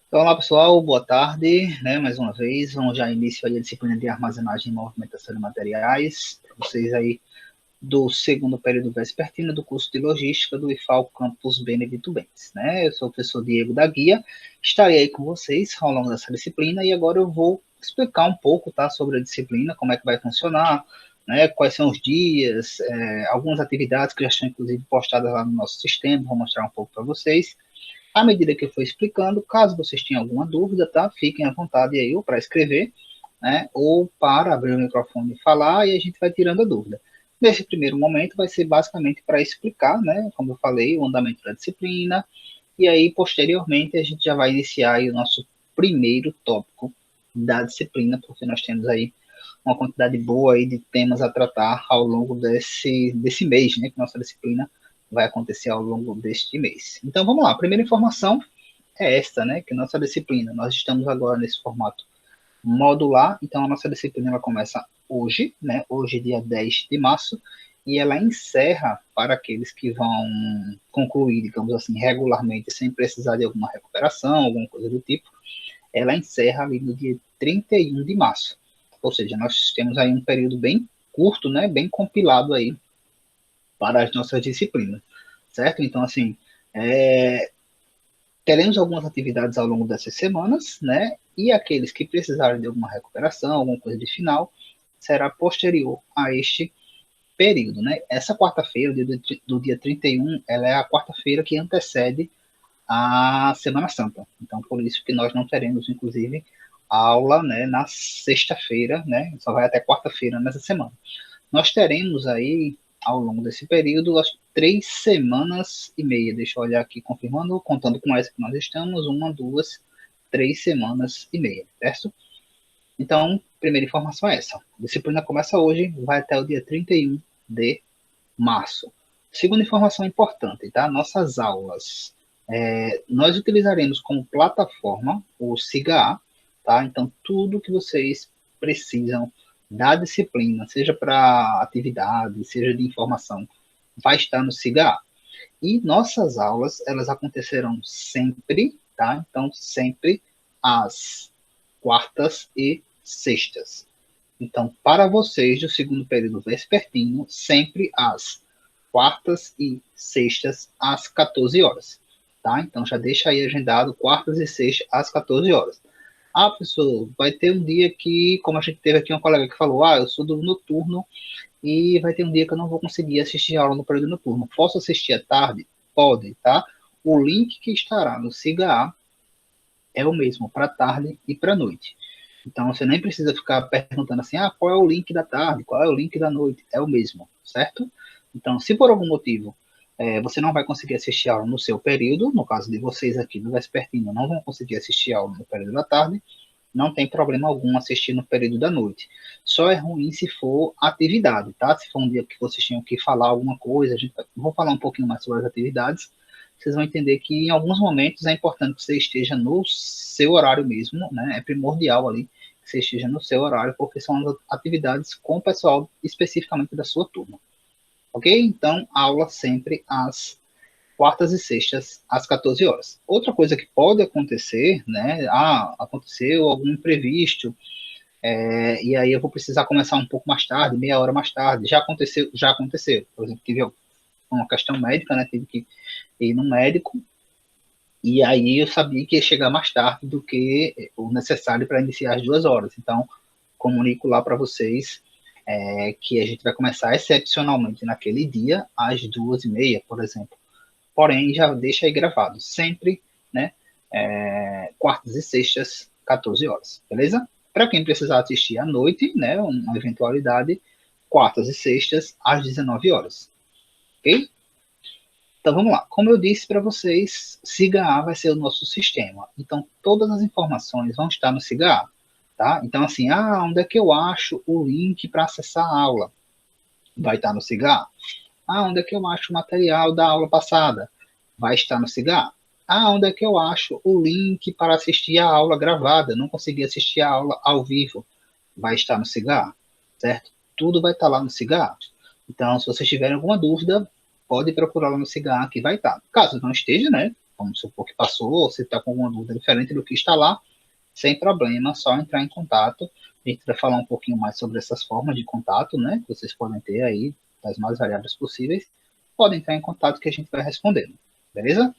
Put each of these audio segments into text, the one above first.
Então, olá pessoal, boa tarde, né? Mais uma vez, vamos já início aí a disciplina de armazenagem e movimentação de materiais, para vocês aí do segundo período vespertino do curso de logística do IFAL Campus Benedito Bentes, né? Eu sou o professor Diego da Guia, estarei aí com vocês ao longo dessa disciplina e agora eu vou explicar um pouco, tá, sobre a disciplina, como é que vai funcionar, né? Quais são os dias, algumas atividades que já estão inclusive postadas lá no nosso sistema, vou mostrar um pouco para vocês. À medida que eu for explicando, caso vocês tenham alguma dúvida, tá? Fiquem à vontade aí, ou para escrever, né? Ou para abrir o microfone e falar, e a gente vai tirando a dúvida. Nesse primeiro momento, vai ser basicamente para explicar, né? Como eu falei, o andamento da disciplina, e aí, posteriormente, a gente já vai iniciar aí o nosso primeiro tópico da disciplina, porque nós temos aí uma quantidade boa aí de temas a tratar ao longo desse mês, né? Que nossa disciplina vai acontecer ao longo deste mês. Então, vamos lá. A primeira informação é esta, né? Que nossa disciplina, nós estamos agora nesse formato modular, então a nossa disciplina ela começa hoje, né? Hoje, dia 10 de março, e ela encerra para aqueles que vão concluir, digamos assim, regularmente, sem precisar de alguma recuperação, alguma coisa do tipo, ela encerra ali no dia 31 de março. Ou seja, nós temos aí um período bem curto, né? Bem compilado aí para as nossas disciplinas, certo? Então, assim, teremos algumas atividades ao longo dessas semanas, né? E aqueles que precisarem de alguma recuperação, alguma coisa de final, será posterior a este período, né? Essa quarta-feira, do dia 31, ela é a quarta-feira que antecede a Semana Santa. Então, por isso que nós não teremos, inclusive, aula, né, na sexta-feira, né? Só vai até quarta-feira nessa semana. Nós teremos aí, ao longo desse período, as 3 semanas e meia. Deixa eu olhar aqui, confirmando, contando com essa que nós estamos, uma, duas, 3 semanas e meia, certo? Então, primeira informação é essa. A disciplina começa hoje, vai até o dia 31 de março. Segunda informação importante, tá? Nossas aulas. Nós utilizaremos como plataforma o SIGA, tá? Então, tudo que vocês precisam da disciplina, seja para atividade, seja de informação, vai estar no SIGA. E nossas aulas, elas acontecerão sempre, tá? Então, sempre às quartas e sextas. Então, para vocês do segundo período vespertino, sempre às quartas e sextas às 14 horas, tá? Então já deixa aí agendado quartas e sextas às 14 horas. Ah, professor, vai ter um dia que, como a gente teve aqui uma colega que falou, eu sou do noturno e vai ter um dia que eu não vou conseguir assistir a aula no período noturno. Posso assistir à tarde? Pode, tá? O link que estará no SIGA é o mesmo para tarde e para noite. Então você nem precisa ficar perguntando assim, qual é o link da tarde, qual é o link da noite, é o mesmo, certo? Então, se por algum motivo você não vai conseguir assistir a aula no seu período, no caso de vocês aqui do Vespertino não vão conseguir assistir a aula no período da tarde, não tem problema algum assistir no período da noite. Só é ruim se for atividade, tá? Se for um dia que vocês tenham que falar alguma coisa, vou falar um pouquinho mais sobre as atividades, vocês vão entender que em alguns momentos é importante que você esteja no seu horário mesmo, né? É primordial ali que você esteja no seu horário, porque são atividades com o pessoal especificamente da sua turma. Ok? Então, aula sempre às quartas e sextas, às 14 horas. Outra coisa que pode acontecer, né? Aconteceu algum imprevisto, e aí eu vou precisar começar um pouco mais tarde, meia hora mais tarde. Já aconteceu, já aconteceu. Por exemplo, tive uma questão médica, né? Tive que ir no médico, e aí eu sabia que ia chegar mais tarde do que o necessário para iniciar as 2 horas. Então, comunico lá para vocês que a gente vai começar excepcionalmente naquele dia, às 2h30, por exemplo. Porém, já deixa aí gravado, sempre, né? Quartas e sextas, 14 horas, beleza? Para quem precisar assistir à noite, né? Uma eventualidade, quartas e sextas, às 19 horas, ok? Então vamos lá. Como eu disse para vocês, SIGA vai ser o nosso sistema. Então todas as informações vão estar no SIGA, tá? Então assim, onde é que eu acho o link para acessar a aula? Vai estar no SIGA. Onde é que eu acho o material da aula passada? Vai estar no SIGA. Onde é que eu acho o link para assistir a aula gravada? Não consegui assistir a aula ao vivo. Vai estar no SIGA, certo? Tudo vai estar lá no SIGA. Então, se vocês tiverem alguma dúvida, pode procurar lá no SIGA que vai estar. Caso não esteja, né? vamos supor que passou, se está com alguma dúvida diferente do que está lá, sem problema, só entrar em contato. A gente vai falar um pouquinho mais sobre essas formas de contato, né, que vocês podem ter aí, das mais variáveis possíveis. Podem entrar em contato que a gente vai respondendo, beleza?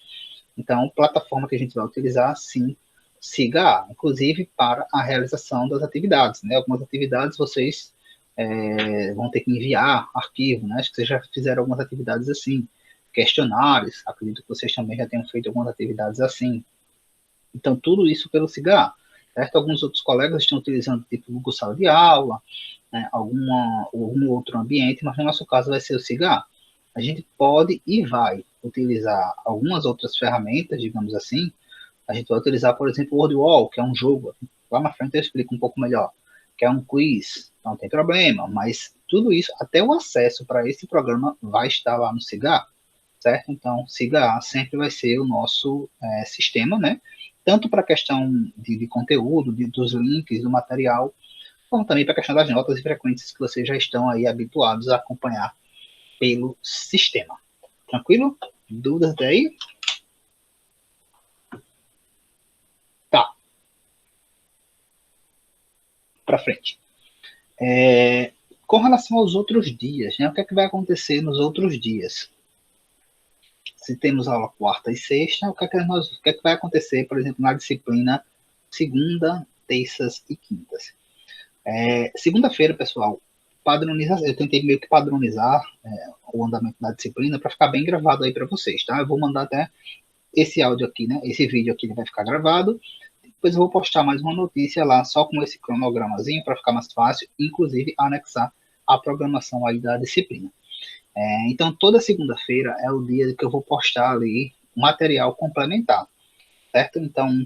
Então, plataforma que a gente vai utilizar, sim, siga, inclusive para a realização das atividades, né? Algumas atividades vocês vão ter que enviar arquivo, né? Acho que vocês já fizeram algumas atividades assim, questionários, acredito que vocês também já tenham feito algumas atividades assim. Então, tudo isso pelo SIGA, certo? Alguns outros colegas estão utilizando tipo Google Sala de Aula, né? Algum outro ambiente, mas no nosso caso vai ser o SIGA. A gente pode e vai utilizar algumas outras ferramentas, digamos assim. A gente vai utilizar, por exemplo, o WordWall, que é um jogo. Lá na frente eu explico um pouco melhor. Que é um quiz, não tem problema. Mas tudo isso, até o acesso para esse programa vai estar lá no SIGA, certo? Então, SIGA sempre vai ser o nosso sistema, né? Tanto para a questão de conteúdo, dos links, do material, como também para a questão das notas e frequências que vocês já estão aí habituados a acompanhar pelo sistema. Tranquilo? Dúvidas daí? Tá. Para frente. Com relação aos outros dias, né? O que é que vai acontecer nos outros dias? Se temos aula quarta e sexta, o que é que vai acontecer, por exemplo, na disciplina segunda, terças e quintas? Segunda-feira, pessoal, eu tentei meio que padronizar o andamento da disciplina para ficar bem gravado aí para vocês, tá? Eu vou mandar até esse áudio aqui, né? Esse vídeo aqui vai ficar gravado. Depois eu vou postar mais uma notícia lá, só com esse cronogramazinho, para ficar mais fácil, inclusive anexar a programação aí da disciplina. Então, toda segunda-feira é o dia que eu vou postar ali material complementar, certo? Então,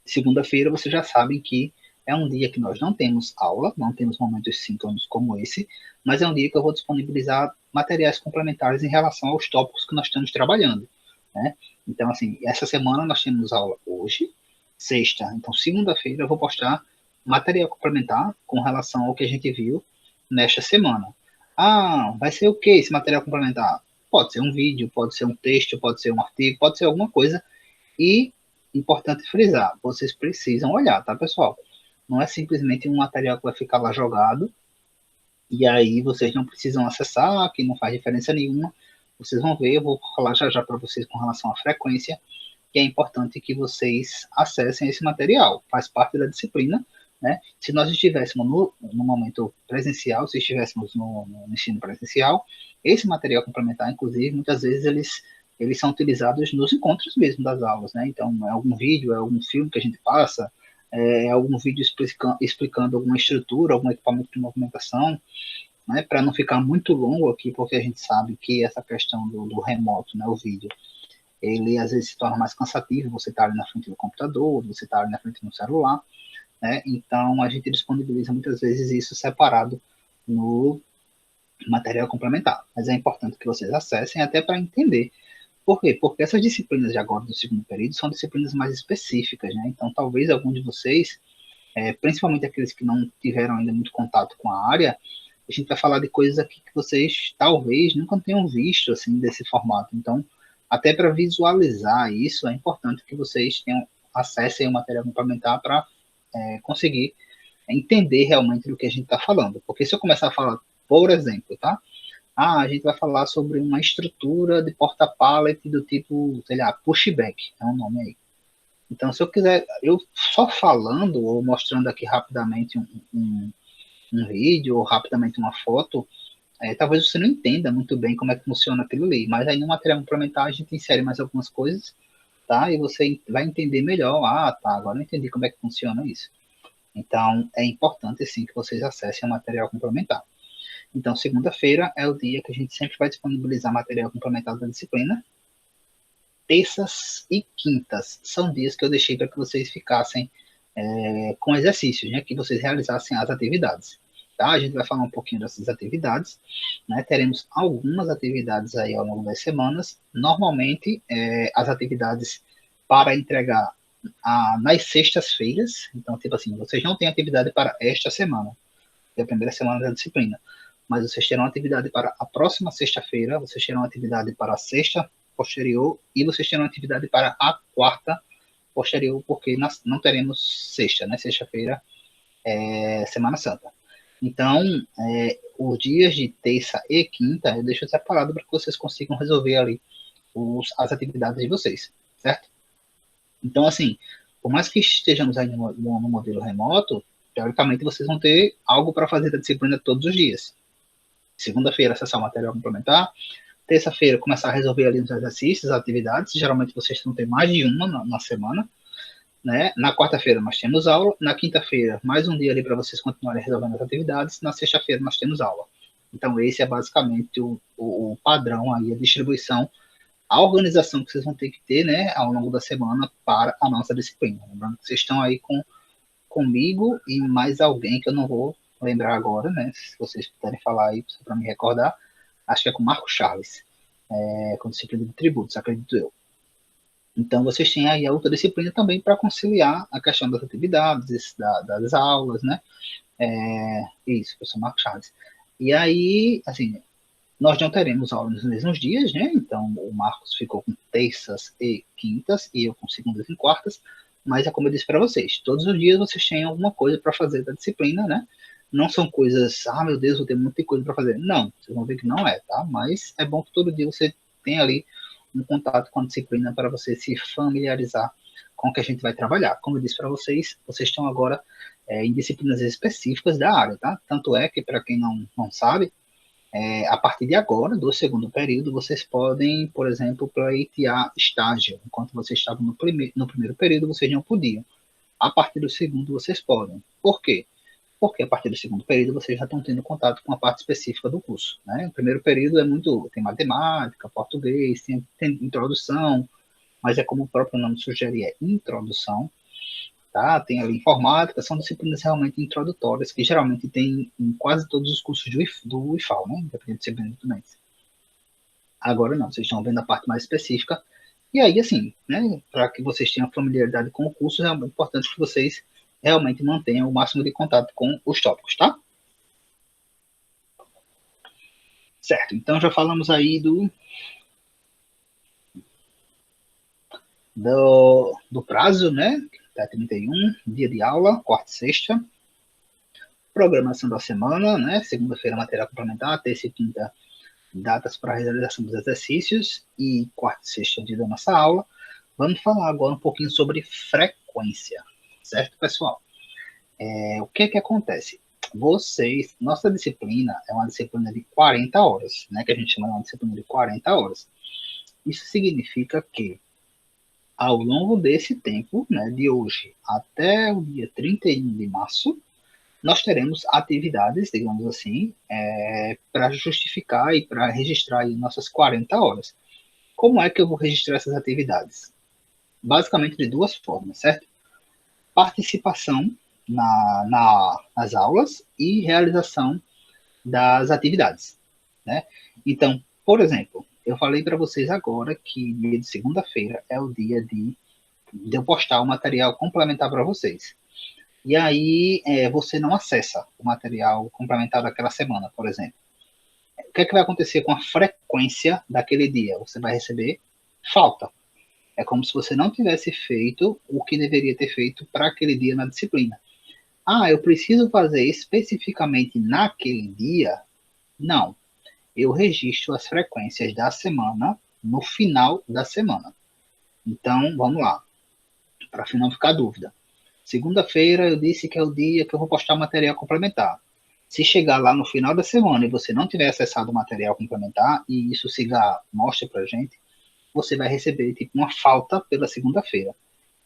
segunda-feira vocês já sabem que é um dia que nós não temos aula, não temos momentos síncronos como esse, mas é um dia que eu vou disponibilizar materiais complementares em relação aos tópicos que nós estamos trabalhando, né? Então, assim, essa semana nós temos aula hoje, sexta, então segunda-feira eu vou postar material complementar com relação ao que a gente viu nesta semana. Ah, vai ser o que esse material complementar? Pode ser um vídeo, pode ser um texto, pode ser um artigo, pode ser alguma coisa. E, importante frisar, vocês precisam olhar, tá, pessoal? Não é simplesmente um material que vai ficar lá jogado e aí vocês não precisam acessar, que não faz diferença nenhuma. Vocês vão ver, eu vou falar já já para vocês com relação à frequência, que é importante que vocês acessem esse material, faz parte da disciplina, né? Se nós estivéssemos no momento presencial, se estivéssemos no ensino presencial, esse material complementar, inclusive, muitas vezes eles são utilizados nos encontros mesmo das aulas, né? Então, é algum vídeo, é algum filme que a gente passa, é algum vídeo explicando alguma estrutura, algum equipamento de movimentação, né? Para não ficar muito longo aqui, porque a gente sabe que essa questão do remoto, né, o vídeo, ele às vezes se torna mais cansativo, você está ali na frente do computador, você está ali na frente do celular, né? Então a gente disponibiliza muitas vezes isso separado no material complementar. Mas é importante que vocês acessem até para entender. Por quê? Porque essas disciplinas de agora do segundo período são disciplinas mais específicas, né? Então talvez algum de vocês, principalmente aqueles que não tiveram ainda muito contato com a área, a gente vai falar de coisas aqui que vocês talvez nunca tenham visto assim desse formato. Então, até para visualizar isso, é importante que vocês tenham acesso ao material complementar para conseguir entender realmente do que a gente está falando. Porque se eu começar a falar, por exemplo, tá? A gente vai falar sobre uma estrutura de porta-pallet do tipo, sei lá, pushback, é um nome aí. Então, se eu quiser, eu só falando ou mostrando aqui rapidamente um vídeo ou rapidamente uma foto, talvez você não entenda muito bem como é que funciona aquilo ali, mas aí no material complementar a gente insere mais algumas coisas, tá? E você vai entender melhor, tá, agora eu entendi como é que funciona isso. Então, é importante sim que vocês acessem o material complementar. Então, segunda-feira é o dia que a gente sempre vai disponibilizar material complementar da disciplina. Terças e quintas são dias que eu deixei para que vocês ficassem com exercícios, né? Que vocês realizassem as atividades. Tá? A gente vai falar um pouquinho dessas atividades, né? Teremos algumas atividades aí ao longo das semanas. Normalmente, as atividades para entregar nas sextas-feiras. Então, tipo assim, vocês não têm atividade para esta semana, que é a primeira semana da disciplina, mas vocês terão atividade para a próxima sexta-feira, vocês terão atividade para a sexta, posterior, e vocês terão atividade para a quarta posterior, porque não teremos sexta, né? Sexta-feira é Semana Santa. Então, os dias de terça e quinta eu deixo separado para que vocês consigam resolver ali as atividades de vocês, certo? Então, assim, por mais que estejamos aí no modelo remoto, teoricamente vocês vão ter algo para fazer da disciplina todos os dias. Segunda-feira, acessar o material complementar. Terça-feira, começar a resolver ali os exercícios, as atividades. Geralmente vocês vão ter mais de uma na semana. Né? Na quarta-feira nós temos aula. Na quinta-feira, mais um dia ali para vocês continuarem resolvendo as atividades. Na sexta-feira nós temos aula. Então, esse é basicamente o padrão aí, a distribuição, a organização que vocês vão ter que ter, né, ao longo da semana para a nossa disciplina. Lembrando que vocês estão aí comigo e mais alguém que eu não vou lembrar agora, né? Se vocês puderem falar aí para me recordar, acho que é com o Marco Charles, com disciplina de tributos, acredito eu. Então, vocês têm aí a outra disciplina também para conciliar a questão das atividades, das aulas, né? Isso, professor Marco Charles. E aí, assim, nós não teremos aula nos mesmos dias, né? Então, o Marcos ficou com terças e quintas, e eu com segundas e quartas, mas é como eu disse para vocês, todos os dias vocês têm alguma coisa para fazer da disciplina, né? Não são coisas, meu Deus, vou ter muita coisa para fazer. Não, vocês vão ver que não é, tá? Mas é bom que todo dia você tenha ali um contato com a disciplina para você se familiarizar com o que a gente vai trabalhar. Como eu disse para vocês, vocês estão agora em disciplinas específicas da área, tá? Tanto é que, para quem não sabe, a partir de agora, do segundo período, vocês podem, por exemplo, pleitear estágio. Enquanto vocês estavam no primeiro período, vocês não podiam. A partir do segundo, vocês podem. Por quê? Porque a partir do segundo período, vocês já estão tendo contato com a parte específica do curso. Né? O primeiro período tem matemática, português, tem introdução, mas é como o próprio nome sugere, é introdução. Tá? Tem ali informática, são disciplinas realmente introdutórias, que geralmente tem em quase todos os cursos do IFAL, né? Independente de ser bem também. Agora não, vocês estão vendo a parte mais específica. E aí, assim, né, para que vocês tenham familiaridade com o curso, é muito importante que vocês realmente mantenham o máximo de contato com os tópicos, tá? Certo, então já falamos aí do prazo, né? Até 31, dia de aula, quarta e sexta. Programação da semana, né? Segunda-feira, material complementar, terça e quinta, datas para a realização dos exercícios, e quarta e sexta, dia da nossa aula. Vamos falar agora um pouquinho sobre frequência, certo, pessoal? O que acontece? Nossa disciplina é uma disciplina de 40 horas, né? Que a gente chama de uma disciplina de 40 horas. Isso significa que, ao longo desse tempo, né, de hoje até o dia 31 de março, nós teremos atividades, digamos assim, para justificar e para registrar aí nossas 40 horas. Como é que eu vou registrar essas atividades? Basicamente de duas formas, certo? Participação nas aulas e realização das atividades, né? Então, por exemplo, eu falei para vocês agora que dia de segunda-feira é o dia de eu postar o material complementar para vocês. E aí você não acessa o material complementar daquela semana, por exemplo. O que vai acontecer com a frequência daquele dia? Você vai receber falta. É como se você não tivesse feito o que deveria ter feito para aquele dia na disciplina. Eu preciso fazer especificamente naquele dia? Não. Eu registro as frequências da semana no final da semana. Então, vamos lá, para não ficar dúvida. Segunda-feira eu disse que é o dia que eu vou postar o material complementar. Se chegar lá no final da semana e você não tiver acessado o material complementar, e isso o Cigar mostra para gente, você vai receber tipo uma falta pela segunda-feira.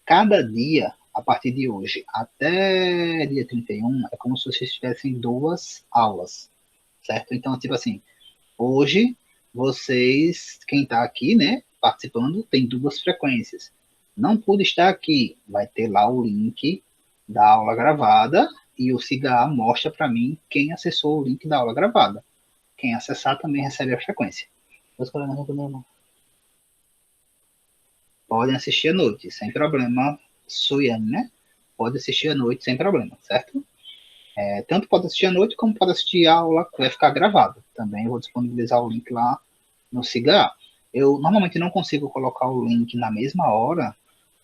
Cada dia, a partir de hoje até dia 31, é como se vocês tivessem duas aulas, certo? Então, tipo assim, hoje, vocês, quem está aqui, né, participando, tem duas frequências. Não pude estar aqui, vai ter lá o link da aula gravada e o Cigar mostra para mim quem acessou o link da aula gravada. Quem acessar também recebe a frequência. Podem assistir à noite, sem problema. Suiane, né? Pode assistir à noite sem problema, certo? Tanto pode assistir à noite, como pode assistir a aula que vai ficar gravada. Também vou disponibilizar o link lá no Cigar. Eu normalmente não consigo colocar o link na mesma hora,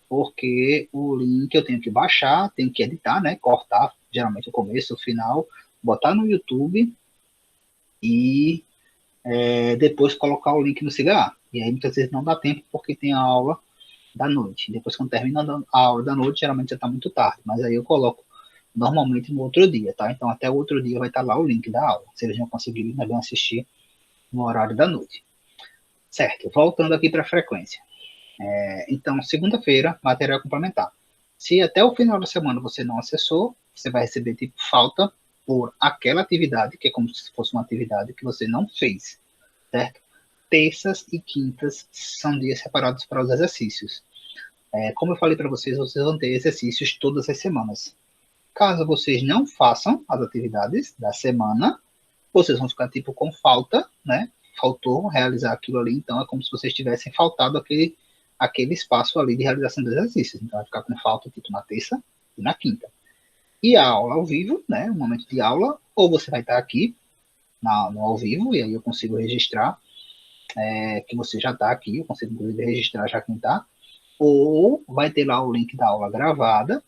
porque o link eu tenho que baixar, tenho que editar, né? Cortar, geralmente o começo, o final, botar no YouTube e depois colocar o link no Cigarro. E aí muitas vezes não dá tempo porque tem a aula da noite. Depois quando termina a aula da noite, geralmente já está muito tarde, mas aí eu coloco normalmente no outro dia, tá? Então até o outro dia vai estar lá o link da aula, se eles não conseguirem também assistir no horário da noite. Certo, voltando aqui para a frequência. Então, segunda-feira, material complementar. Se até o final da semana você não acessou, você vai receber tipo falta por aquela atividade, que é como se fosse uma atividade que você não fez, certo? Terças e quintas são dias separados para os exercícios. Como eu falei para vocês, vocês vão ter exercícios todas as semanas. Caso vocês não façam as atividades da semana, vocês vão ficar tipo com falta, né? Faltou realizar aquilo ali, então é como se vocês tivessem faltado aquele espaço ali de realização dos exercícios. Então vai ficar com falta tipo na terça e na quinta. E a aula ao vivo, né? O momento de aula, ou você vai estar aqui no ao vivo, e aí eu consigo registrar que você já está aqui, eu consigo inclusive registrar já quem está, ou vai ter lá o link da aula gravada,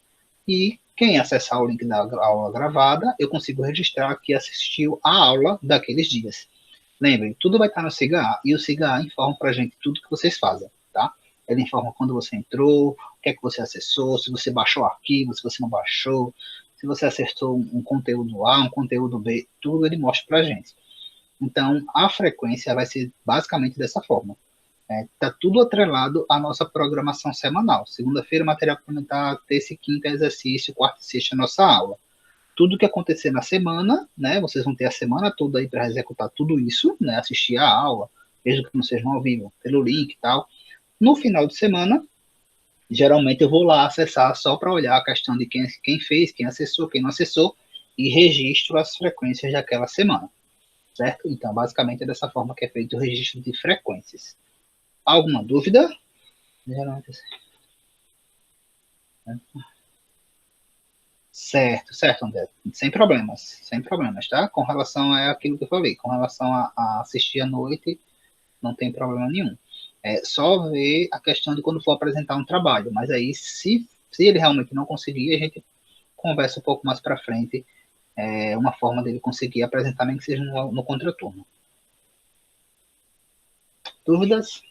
e quem acessar o link da aula gravada, eu consigo registrar que assistiu a aula daqueles dias. Lembrem, tudo vai estar no SIGA, e o SIGA informa para a gente tudo que vocês fazem, tá? Ele informa quando você entrou, o que é que você acessou, se você baixou o arquivo, se você não baixou, se você acessou um conteúdo A, um conteúdo B, tudo ele mostra para a gente. Então, a frequência vai ser basicamente dessa forma. Está tudo atrelado à nossa programação semanal. Segunda-feira, material complementar, terça e quinta, exercício, quarta e sexta, nossa aula. Tudo que acontecer na semana, né? Vocês vão ter a semana toda aí para executar tudo isso, né? Assistir a aula, mesmo que não seja ao vivo, pelo link e tal. No final de semana, geralmente eu vou lá acessar só para olhar a questão de quem fez, quem acessou, quem não acessou, e registro as frequências daquela semana, certo? Então, basicamente é dessa forma que é feito o registro de frequências. Alguma dúvida? Certo, certo, André. Sem problemas, tá? Com relação a aquilo que eu falei, com relação a assistir à noite, não tem problema nenhum. É só ver a questão de quando for apresentar um trabalho, mas aí, se ele realmente não conseguir, a gente conversa um pouco mais para frente, uma forma dele conseguir apresentar, nem que seja no contraturno. Dúvidas?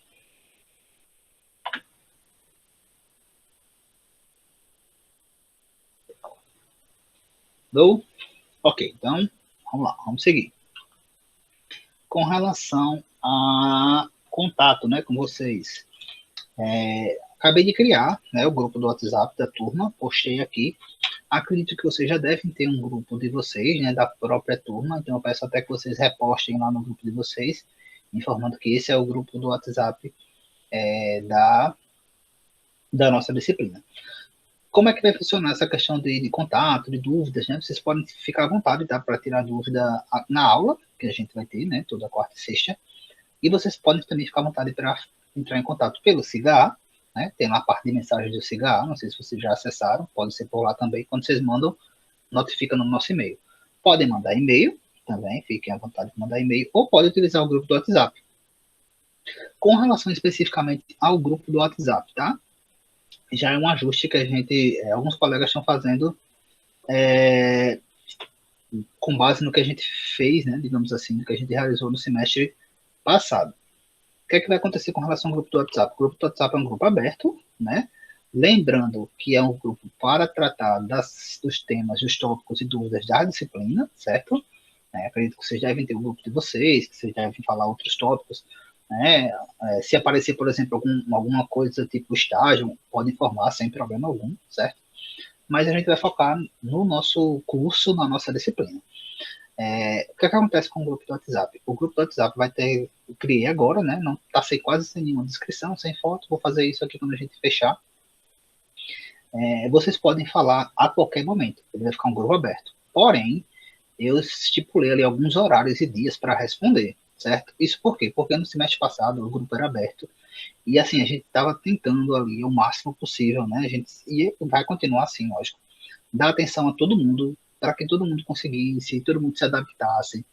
Dou? Ok, então, vamos lá, vamos seguir. Com relação a contato, né, com vocês, acabei de criar, né, o grupo do WhatsApp da turma, postei aqui. Acredito que vocês já devem ter um grupo de vocês, né, da própria turma, então eu peço até que vocês repostem lá no grupo de vocês, informando que esse é o grupo do WhatsApp da nossa disciplina. Como é que vai funcionar essa questão de contato, de dúvidas, né? Vocês podem ficar à vontade, tá, para tirar dúvida na aula, que a gente vai ter, né, toda quarta e sexta, e vocês podem também ficar à vontade para entrar em contato pelo SIGA, né? Tem lá a parte de mensagens do SIGA, não sei se vocês já acessaram, pode ser por lá também. Quando vocês mandam, notifica no nosso e-mail. Podem mandar e-mail também, fiquem à vontade de mandar e-mail, ou podem utilizar o grupo do WhatsApp. Com relação especificamente ao grupo do WhatsApp, tá? Já é um ajuste que alguns colegas estão fazendo com base no que a gente fez, né, digamos assim, no que a gente realizou no semestre passado. O que é que vai acontecer com relação ao grupo do WhatsApp? O grupo do WhatsApp é um grupo aberto, né? Lembrando que é um grupo para tratar dos temas, dos tópicos e dúvidas da disciplina, certo? Acredito que vocês devem ter um grupo de vocês, que vocês devem falar outros tópicos, né? Se aparecer, por exemplo, alguma coisa tipo estágio, pode informar sem problema algum, certo? Mas a gente vai focar no nosso curso, na nossa disciplina. O que acontece com o grupo do WhatsApp? O grupo do WhatsApp vai ter, eu criei agora, né? Não tá quase sem nenhuma descrição, sem foto. Vou fazer isso aqui quando a gente fechar. Vocês podem falar a qualquer momento. Ele vai ficar um grupo aberto. Porém, eu estipulei ali alguns horários e dias para responder, certo? Isso por quê? Porque no semestre passado o grupo era aberto e assim a gente estava tentando ali o máximo possível, né? E vai continuar assim, lógico. Dar atenção a todo mundo para que todo mundo conseguisse, todo mundo se adaptasse.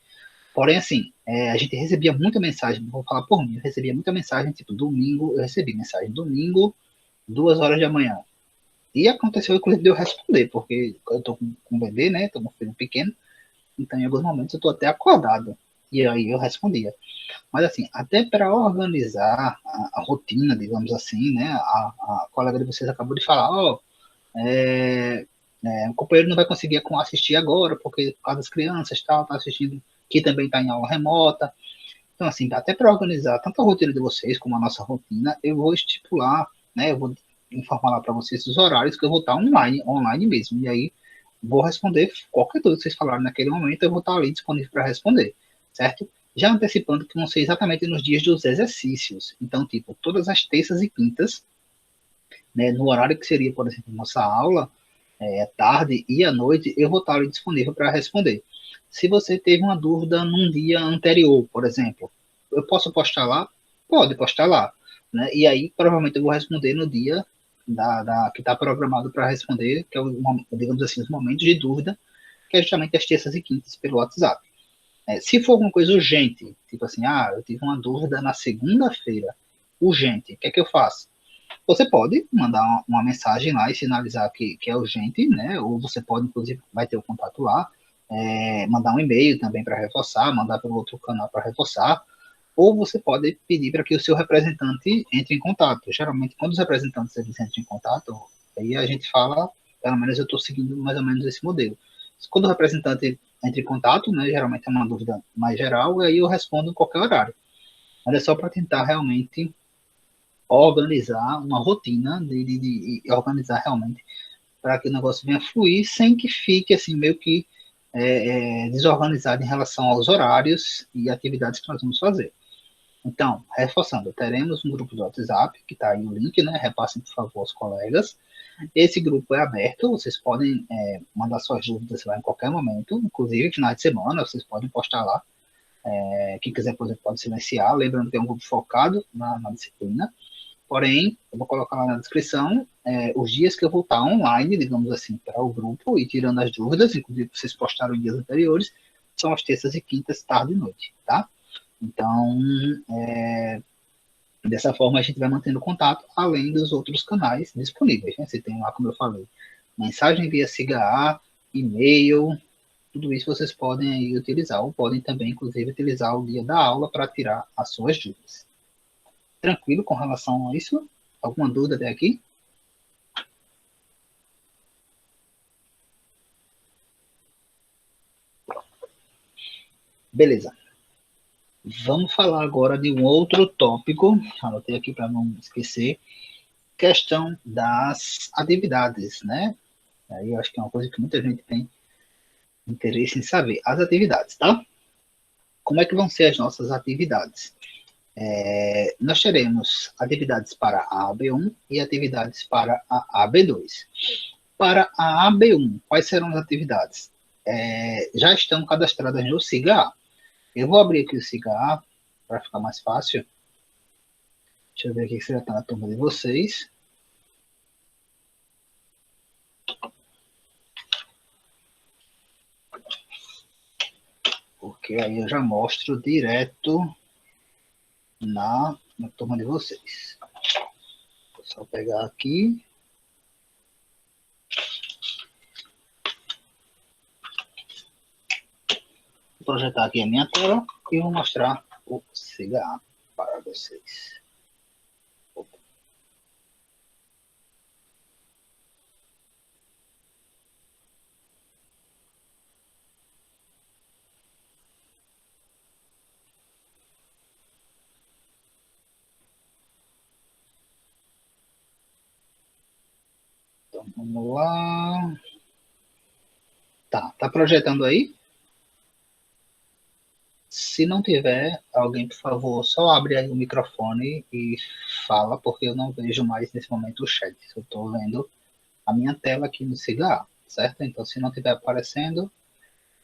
Porém, assim, a gente recebia muita mensagem, vou falar por mim, eu recebia muita mensagem, tipo, domingo, eu recebi mensagem, domingo, 2 horas da manhã. E aconteceu, inclusive, de eu responder, porque eu tô com um bebê, né, tô com um filho pequeno, então em alguns momentos eu tô até acordado. E aí eu respondia. Mas assim, até para organizar a rotina, digamos assim, né, a colega de vocês acabou de falar, ó, o companheiro não vai conseguir assistir agora, porque por causa das crianças, tal, tá assistindo, que também está em aula remota. Então, assim, até para organizar tanto a rotina de vocês como a nossa rotina, eu vou estipular, né, eu vou informar lá para vocês os horários que eu vou estar online mesmo. E aí, vou responder qualquer dúvida que vocês falarem naquele momento, eu vou estar ali disponível para responder, certo? Já antecipando que vão ser exatamente nos dias dos exercícios. Então, tipo, todas as terças e quintas, né, no horário que seria, por exemplo, nossa aula, tarde e à noite, eu vou estar ali disponível para responder. Se você teve uma dúvida num dia anterior, por exemplo, eu posso postar lá? Pode postar lá. Né? E aí, provavelmente, eu vou responder no dia que está programado para responder, que é, digamos assim, os momentos de dúvida, que é justamente as terças e quintas pelo WhatsApp. Se for alguma coisa urgente, tipo assim, eu tive uma dúvida na segunda-feira, urgente, o que é que eu faço? Você pode mandar uma mensagem lá e sinalizar que é urgente, né? Ou você pode, inclusive, vai ter o contato lá, mandar um e-mail também para reforçar, mandar pelo outro canal para reforçar, ou você pode pedir para que o seu representante entre em contato. Geralmente, quando os representantes eles entram em contato, aí a gente fala, pelo menos eu estou seguindo mais ou menos esse modelo. Quando o representante entra em contato, né, geralmente é uma dúvida mais geral, e aí eu respondo em qualquer horário. Mas é só para tentar realmente organizar uma rotina de organizar realmente para que o negócio venha fluir sem que fique assim meio que desorganizado em relação aos horários e atividades que nós vamos fazer. Então, reforçando, teremos um grupo do WhatsApp, que está aí o link, né? Repassem, por favor, aos colegas. Esse grupo é aberto, vocês podem mandar suas dúvidas lá em qualquer momento, inclusive final de semana, vocês podem postar lá. Quem quiser, por exemplo, pode silenciar. Lembrando que é um grupo focado na disciplina. Porém, eu vou colocar lá na descrição os dias que eu vou estar online, digamos assim, para o grupo e tirando as dúvidas, inclusive vocês postaram em dias anteriores, são as terças e quintas, tarde e noite, tá? Então, dessa forma a gente vai mantendo contato, além dos outros canais disponíveis. Né? Você tem lá, como eu falei, mensagem via SIGA, e-mail, tudo isso vocês podem aí utilizar, ou podem também, inclusive, utilizar o dia da aula para tirar as suas dúvidas. Tranquilo com relação a isso? Alguma dúvida até aqui? Beleza. Vamos falar agora de um outro tópico, anotei aqui para não esquecer, questão das atividades, né? Aí eu acho que é uma coisa que muita gente tem interesse em saber. As atividades, tá? Como é que vão ser as nossas atividades? Nós teremos atividades para a AB1 e atividades para a AB2. Para a AB1, quais serão as atividades? Já estão cadastradas no SIGA. Eu vou abrir aqui o SIGA para ficar mais fácil. Deixa eu ver aqui se já está na turma de vocês. Porque aí eu já mostro direto na turma de vocês. Vou só pegar aqui. Vou projetar aqui a minha tela e vou mostrar o CGA para vocês. Então, vamos lá. Tá projetando aí? Se não tiver, alguém, por favor, só abre aí o microfone e fala, porque eu não vejo mais nesse momento o chat. Eu estou vendo a minha tela aqui no CGA, certo? Então, se não estiver aparecendo,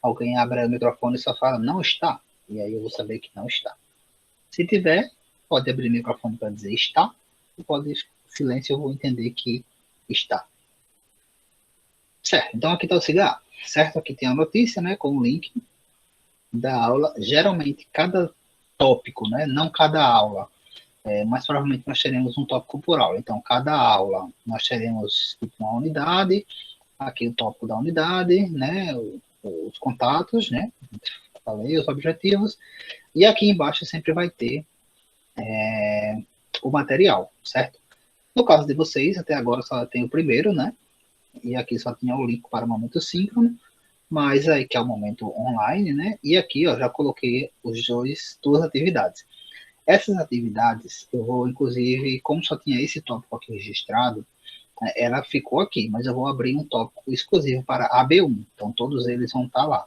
alguém abre aí o microfone e só fala, não está. E aí eu vou saber que não está. Se tiver, pode abrir o microfone para dizer está, e pode silêncio, eu vou entender que está. Certo, então aqui está o cigarro, certo? Aqui tem a notícia, né, com o link. da aula, geralmente cada tópico, né? Não cada aula, mas provavelmente nós teremos um tópico por aula. Então, cada aula nós teremos tipo, uma unidade, aqui o tópico da unidade, né? Os contatos, né? Falei, os objetivos, e aqui embaixo sempre vai ter o material, certo? No caso de vocês, até agora só tem o primeiro, né? E aqui só tinha o link para o momento síncrono, mas aí que é o momento online, né? E aqui, ó, já coloquei duas atividades. Essas atividades, eu vou, inclusive, como só tinha esse tópico aqui registrado, né, ela ficou aqui, mas eu vou abrir um tópico exclusivo para a B1, então todos eles vão estar lá.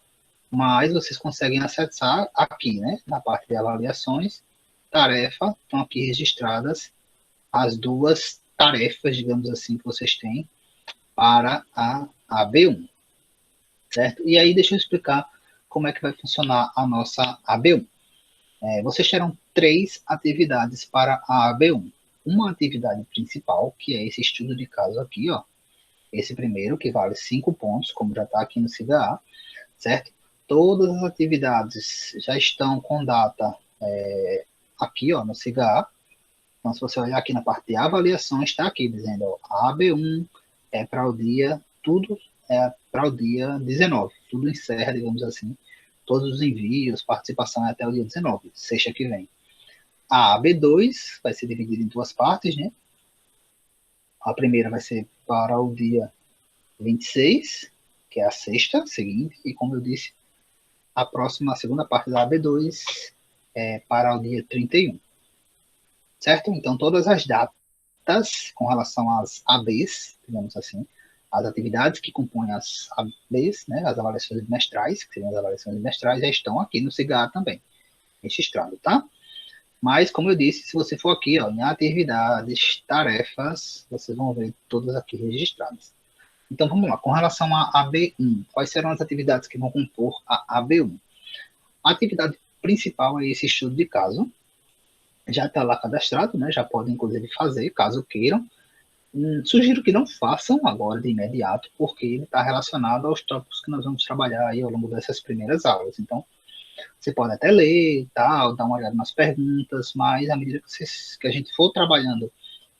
Mas vocês conseguem acessar aqui, né, na parte de avaliações, tarefa, estão aqui registradas as duas tarefas, digamos assim, que vocês têm para a B1, certo? E aí deixa eu explicar como é que vai funcionar a nossa AB1. Vocês terão três atividades para a AB1. Uma atividade principal, que é esse estudo de caso aqui, ó. Esse primeiro, que vale 5 pontos, como já está aqui no CIGA, certo? Todas as atividades já estão com data aqui, ó, no CIGA. Então, se você olhar aqui na parte de avaliação, está aqui dizendo, ó, a AB1 é para o dia, tudo é para o dia 19. Tudo encerra, digamos assim, todos os envios, participação é até o dia 19, sexta que vem. A AB2 vai ser dividida em duas partes, né? A primeira vai ser para o dia 26, que é a sexta seguinte, e como eu disse, a segunda parte da AB2 é para o dia 31. Certo? Então, todas as datas com relação às ABs, digamos assim, as atividades que compõem as ABs, né, as avaliações bimestrais, que seriam as avaliações bimestrais, já estão aqui no CIGA também, registrado, tá? Mas, como eu disse, se você for aqui, ó, em atividades, tarefas, vocês vão ver todas aqui registradas. Então, vamos lá. Com relação à AB1, quais serão as atividades que vão compor a AB1? A atividade principal é esse estudo de caso. Já está lá cadastrado, né? Já podem, inclusive, fazer, caso queiram. Sugiro que não façam agora de imediato, porque ele está relacionado aos tópicos que nós vamos trabalhar aí ao longo dessas primeiras aulas. Então, você pode até ler e tal, dar uma olhada nas perguntas, mas à medida que a gente for trabalhando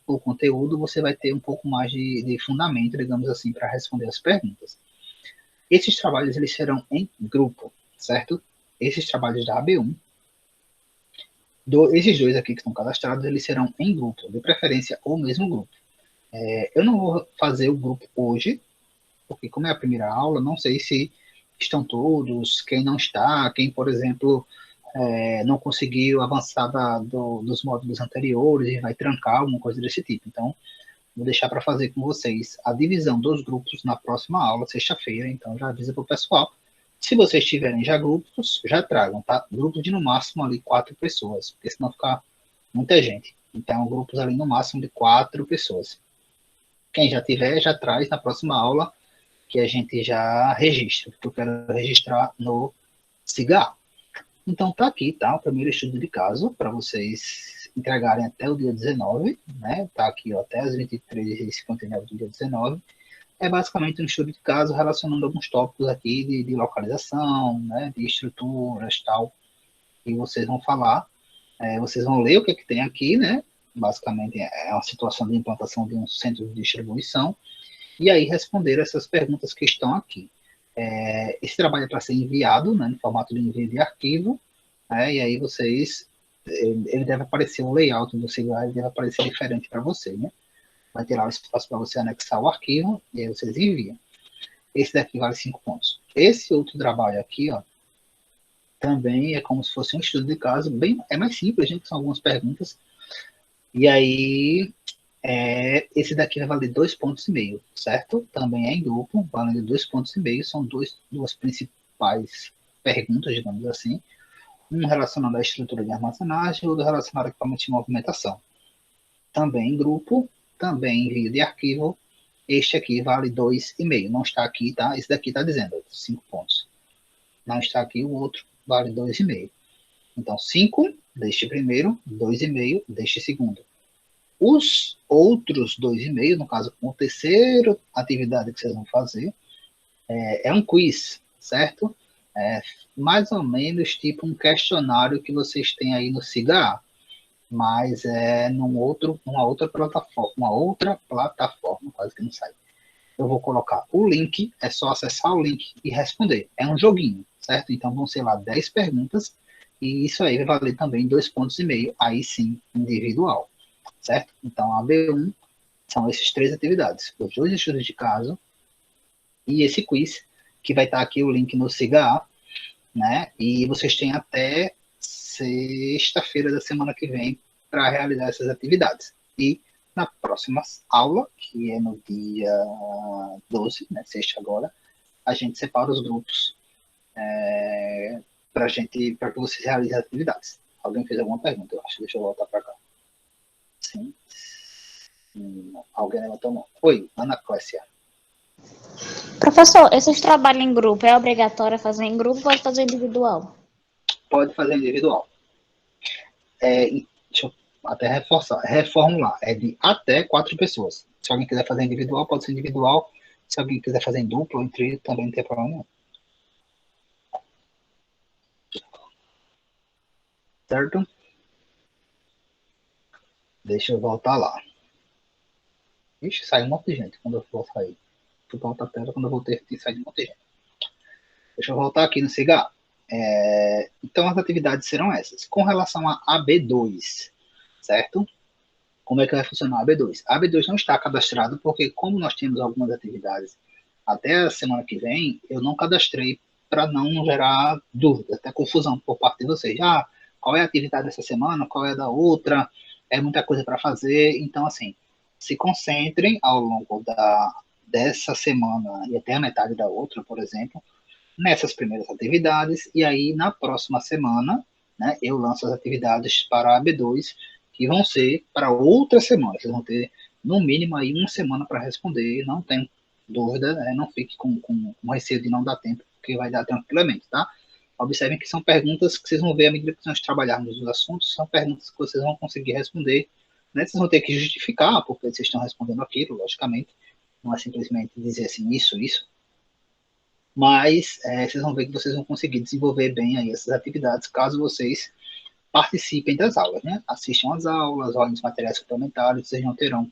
o conteúdo, você vai ter um pouco mais de fundamento, digamos assim, para responder as perguntas. Esses trabalhos, eles serão em grupo, certo? Esses trabalhos da AB1, esses dois aqui que estão cadastrados, eles serão em grupo, de preferência o mesmo grupo. Eu não vou fazer o grupo hoje, porque como é a primeira aula, não sei se estão todos, quem não está, quem, por exemplo, não conseguiu avançar dos módulos anteriores e vai trancar, alguma coisa desse tipo. Então, vou deixar para fazer com vocês a divisão dos grupos na próxima aula, sexta-feira, então já avisa para o pessoal. Se vocês tiverem já grupos, já tragam, tá? Grupos de no máximo ali 4 pessoas, porque senão fica muita gente. Então, grupos ali no máximo de 4 pessoas. Quem já tiver, já traz na próxima aula, que a gente já registra, porque eu quero registrar no CIGA. Então, tá aqui, tá? O primeiro estudo de caso, para vocês entregarem até o dia 19, né? Tá aqui, ó, até as 23h59 do dia 19. É basicamente um estudo de caso relacionando alguns tópicos aqui de localização, né? De estruturas, tal, que vocês vão falar. Vocês vão ler o que tem aqui, né? Basicamente, é uma situação de implantação de um centro de distribuição, e aí responder essas perguntas que estão aqui. Esse trabalho é para ser enviado, né, no formato de envio de arquivo, e aí vocês, ele deve aparecer, o layout do celular deve aparecer diferente para você, né? Vai ter lá o espaço para você anexar o arquivo, e aí vocês enviam. Esse daqui vale 5 pontos. Esse outro trabalho aqui, ó, também é como se fosse um estudo de caso, é mais simples, gente, são algumas perguntas, e aí esse daqui vai valer 2,5 pontos, certo? Também é em grupo, valendo 2,5 pontos, são duas principais perguntas, digamos assim. Um relacionado à estrutura de armazenagem e outro relacionado a equipamento de movimentação. Também em grupo, também envio de arquivo. Este aqui vale 2,5. Não está aqui, tá? Esse daqui está dizendo 5 pontos. Não está aqui, o outro vale 2,5. Então, 5 deste primeiro, 2,5 deste segundo. Os outros 2,5, no caso, com a terceira atividade que vocês vão fazer, é um quiz, certo? É mais ou menos tipo um questionário que vocês têm aí no Siga, mas é uma outra plataforma, quase que não sai. Eu vou colocar o link, é só acessar o link e responder. É um joguinho, certo? Então vão ser lá 10 perguntas, e isso aí vai valer também 2,5 pontos, aí sim, individual, certo? Então a B1 são essas três atividades, os dois estudos de caso e esse quiz, que vai estar aqui o link no Siga, né? E vocês têm até sexta-feira da semana que vem para realizar essas atividades. E na próxima aula, que é no dia 12, né, sexta agora, a gente separa os grupos para que vocês realizem as atividades. Alguém fez alguma pergunta, eu acho. Deixa eu voltar para cá. Sim. Alguém levantou a mão. Oi, Ana Clécia. Professor, esses trabalhos em grupo é obrigatório fazer em grupo ou pode fazer individual? Pode fazer individual. Deixa eu até reformular. É de até 4 pessoas. Se alguém quiser fazer individual, pode ser individual. Se alguém quiser fazer em duplo ou em trio, também não tem problema nenhum. Certo? Deixa eu voltar lá. Ixi, saiu um monte de gente quando eu for sair. Fui para outra tela quando eu voltei e sair um monte de gente. Deixa eu voltar aqui no cigarro. Então as atividades serão essas. Com relação a AB2, certo? Como é que vai funcionar a AB2? A AB2 não está cadastrado porque como nós temos algumas atividades até a semana que vem, eu não cadastrei para não gerar dúvida, até confusão por parte de vocês. Qual é a atividade dessa semana? Qual é a da outra? É muita coisa para fazer. Então, assim, se concentrem ao longo dessa semana e até a metade da outra, por exemplo, nessas primeiras atividades, e aí na próxima semana, né, eu lanço as atividades para a B2, que vão ser para outra semana. Vocês vão ter, no mínimo, aí uma semana para responder, não tem dúvida, não fique com receio de não dar tempo, porque vai dar tranquilamente, tá? Observem que são perguntas que vocês vão ver à medida que nós trabalharmos nos assuntos, são perguntas que vocês vão conseguir responder, né? Vocês vão ter que justificar porque vocês estão respondendo aquilo, logicamente, não é simplesmente dizer assim, isso, mas vocês vão ver que vocês vão conseguir desenvolver bem aí essas atividades caso vocês participem das aulas, né? Assistam às aulas, olhem os materiais suplementares, vocês não terão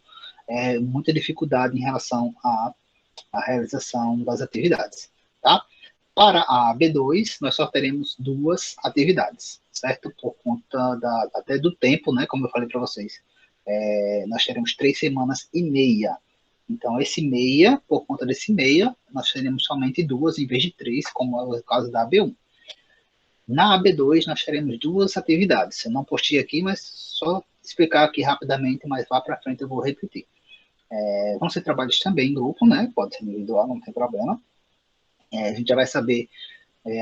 muita dificuldade em relação à realização das atividades, tá? Para a B2, nós só teremos 2 atividades, certo? Por conta até do tempo, né? Como eu falei para vocês. Nós teremos 3 semanas e meia. Então, esse meia, por conta desse meia, nós teremos somente 2 em vez de 3, como é o caso da AB1. Na AB2, nós teremos 2 atividades. Eu não postei aqui, mas só explicar aqui rapidamente, mas lá para frente eu vou repetir. Vão ser trabalhos também em grupo, né? Pode ser individual, não tem problema. A gente já vai saber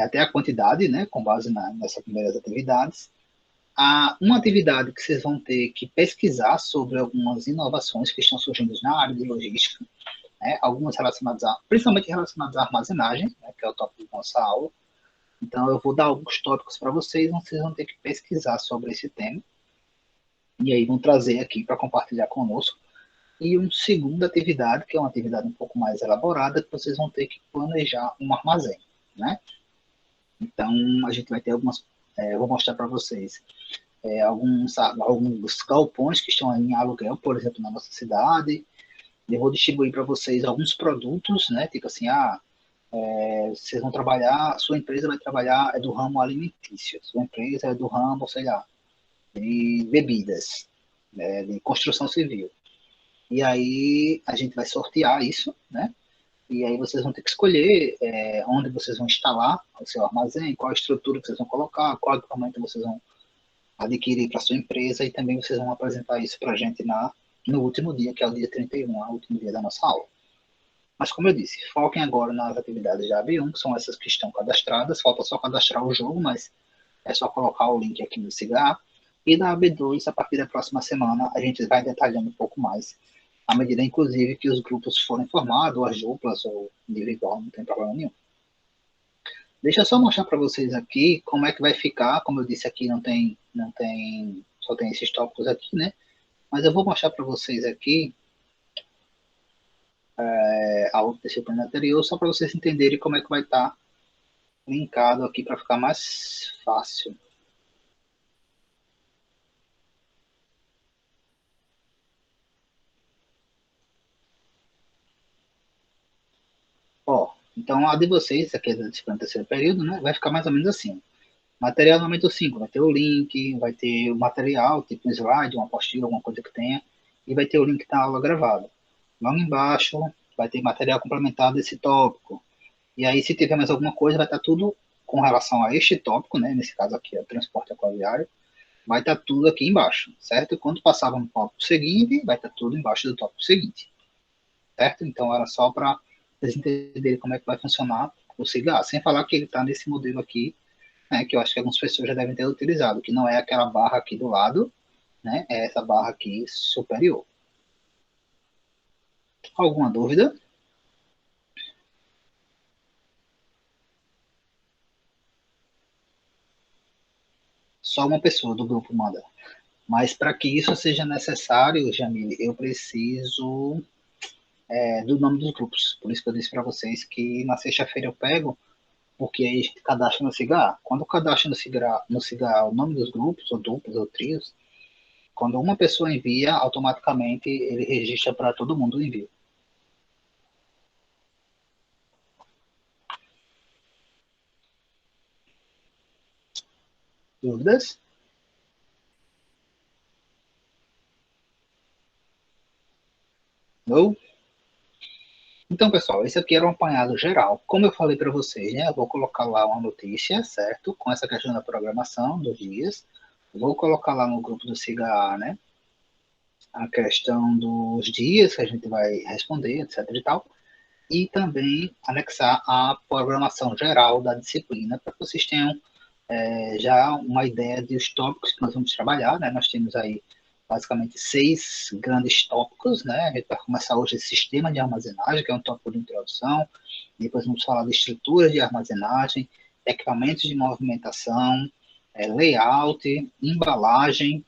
até a quantidade, né? Com base nessas primeiras atividades. Há uma atividade que vocês vão ter que pesquisar sobre algumas inovações que estão surgindo na área de logística, né? Algumas relacionadas principalmente relacionadas à armazenagem, né? Que é o tópico da nossa aula. Então, eu vou dar alguns tópicos para vocês vão ter que pesquisar sobre esse tema, e aí vão trazer aqui para compartilhar conosco. E uma segunda atividade, que é uma atividade um pouco mais elaborada, que vocês vão ter que planejar um armazém, né? Então, a gente vai ter eu vou mostrar para vocês alguns galpões que estão em aluguel, por exemplo, na nossa cidade. Eu vou distribuir para vocês alguns produtos, né? Tipo assim, vocês vão trabalhar, sua empresa vai trabalhar, é do ramo alimentício, sua empresa é do ramo, sei lá, de bebidas, de construção civil. E aí a gente vai sortear isso, né? E aí vocês vão ter que escolher onde vocês vão instalar o seu armazém, qual a estrutura que vocês vão colocar, qual equipamento vocês vão adquirir para sua empresa, e também vocês vão apresentar isso para a gente no último dia, que é o dia 31, o último dia da nossa aula. Mas como eu disse, foquem agora nas atividades da AB1, que são essas que estão cadastradas, falta só cadastrar o jogo, mas é só colocar o link aqui no Cigar. E da AB2, a partir da próxima semana, a gente vai detalhando um pouco mais, à medida, inclusive, que os grupos forem formados, ou as duplas, ou individual, não tem problema nenhum. Deixa eu só mostrar para vocês aqui como é que vai ficar. Como eu disse aqui, só tem esses tópicos aqui, né? Mas eu vou mostrar para vocês aqui a outra disciplina anterior, só para vocês entenderem como é que vai estar linkado aqui para ficar mais fácil. Ó, então a de vocês, aqui é da disciplina terceiro período, né, vai ficar mais ou menos assim. Material no momento 5 vai ter o link, vai ter o material, tipo um slide, uma apostila, alguma coisa que tenha, e vai ter o link da aula gravada. Logo embaixo vai ter material complementar desse tópico. E aí, se tiver mais alguma coisa, vai estar tudo com relação a este tópico, né? Nesse caso aqui é o transporte aquaviário, vai estar tudo aqui embaixo, certo? Quando passar no tópico seguinte, vai estar tudo embaixo do tópico seguinte, certo? Então era só para vocês entenderem como é que vai funcionar o SIGA, sem falar que ele está nesse modelo aqui, né? Que eu acho que algumas pessoas já devem ter utilizado, que não é aquela barra aqui do lado, né? É essa barra aqui superior. Alguma dúvida? Só uma pessoa do grupo manda. Mas para que isso seja necessário, Jamile, eu preciso do nome dos grupos. Por isso que eu disse para vocês que na sexta-feira eu pego, porque aí a gente cadastra no Cigar. Quando cadastra no Cigar o nome dos grupos, ou duplos, ou trios, quando uma pessoa envia, automaticamente ele registra para todo mundo o envio. Dúvidas? Não? Então, pessoal, esse aqui era um apanhado geral. Como eu falei para vocês, né, eu vou colocar lá uma notícia, certo? Com essa questão da programação dos dias. Vou colocar lá no grupo do SIGA, né, a questão dos dias que a gente vai responder, etc e tal. E também anexar a programação geral da disciplina, para que vocês tenham já uma ideia dos tópicos que nós vamos trabalhar, né? Nós temos aí basicamente 6 grandes tópicos, né? A gente vai começar hoje esse sistema de armazenagem, que é um tópico de introdução, depois vamos falar de estruturas de armazenagem, equipamentos de movimentação, layout, embalagem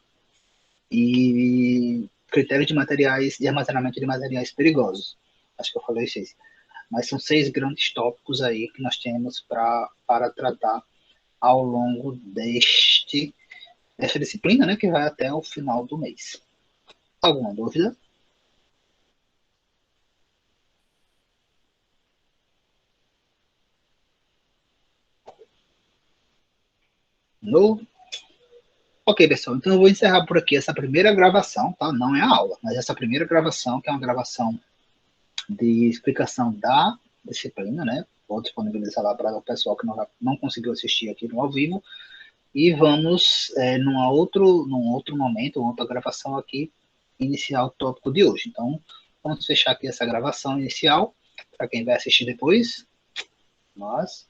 e critérios de materiais, de armazenamento de materiais perigosos. Acho que eu falei isso. Mas são 6 grandes tópicos aí que nós temos para tratar ao longo desta disciplina, né, que vai até o final do mês. Alguma dúvida? No? Ok, pessoal, então eu vou encerrar por aqui essa primeira gravação, tá? Não é a aula, mas essa primeira gravação, que é uma gravação de explicação da disciplina, né? Vou disponibilizar lá para o pessoal que não conseguiu assistir aqui no ao vivo. E vamos, num outro momento, outra gravação aqui, iniciar o tópico de hoje. Então, vamos fechar aqui essa gravação inicial, para quem vai assistir depois. Nós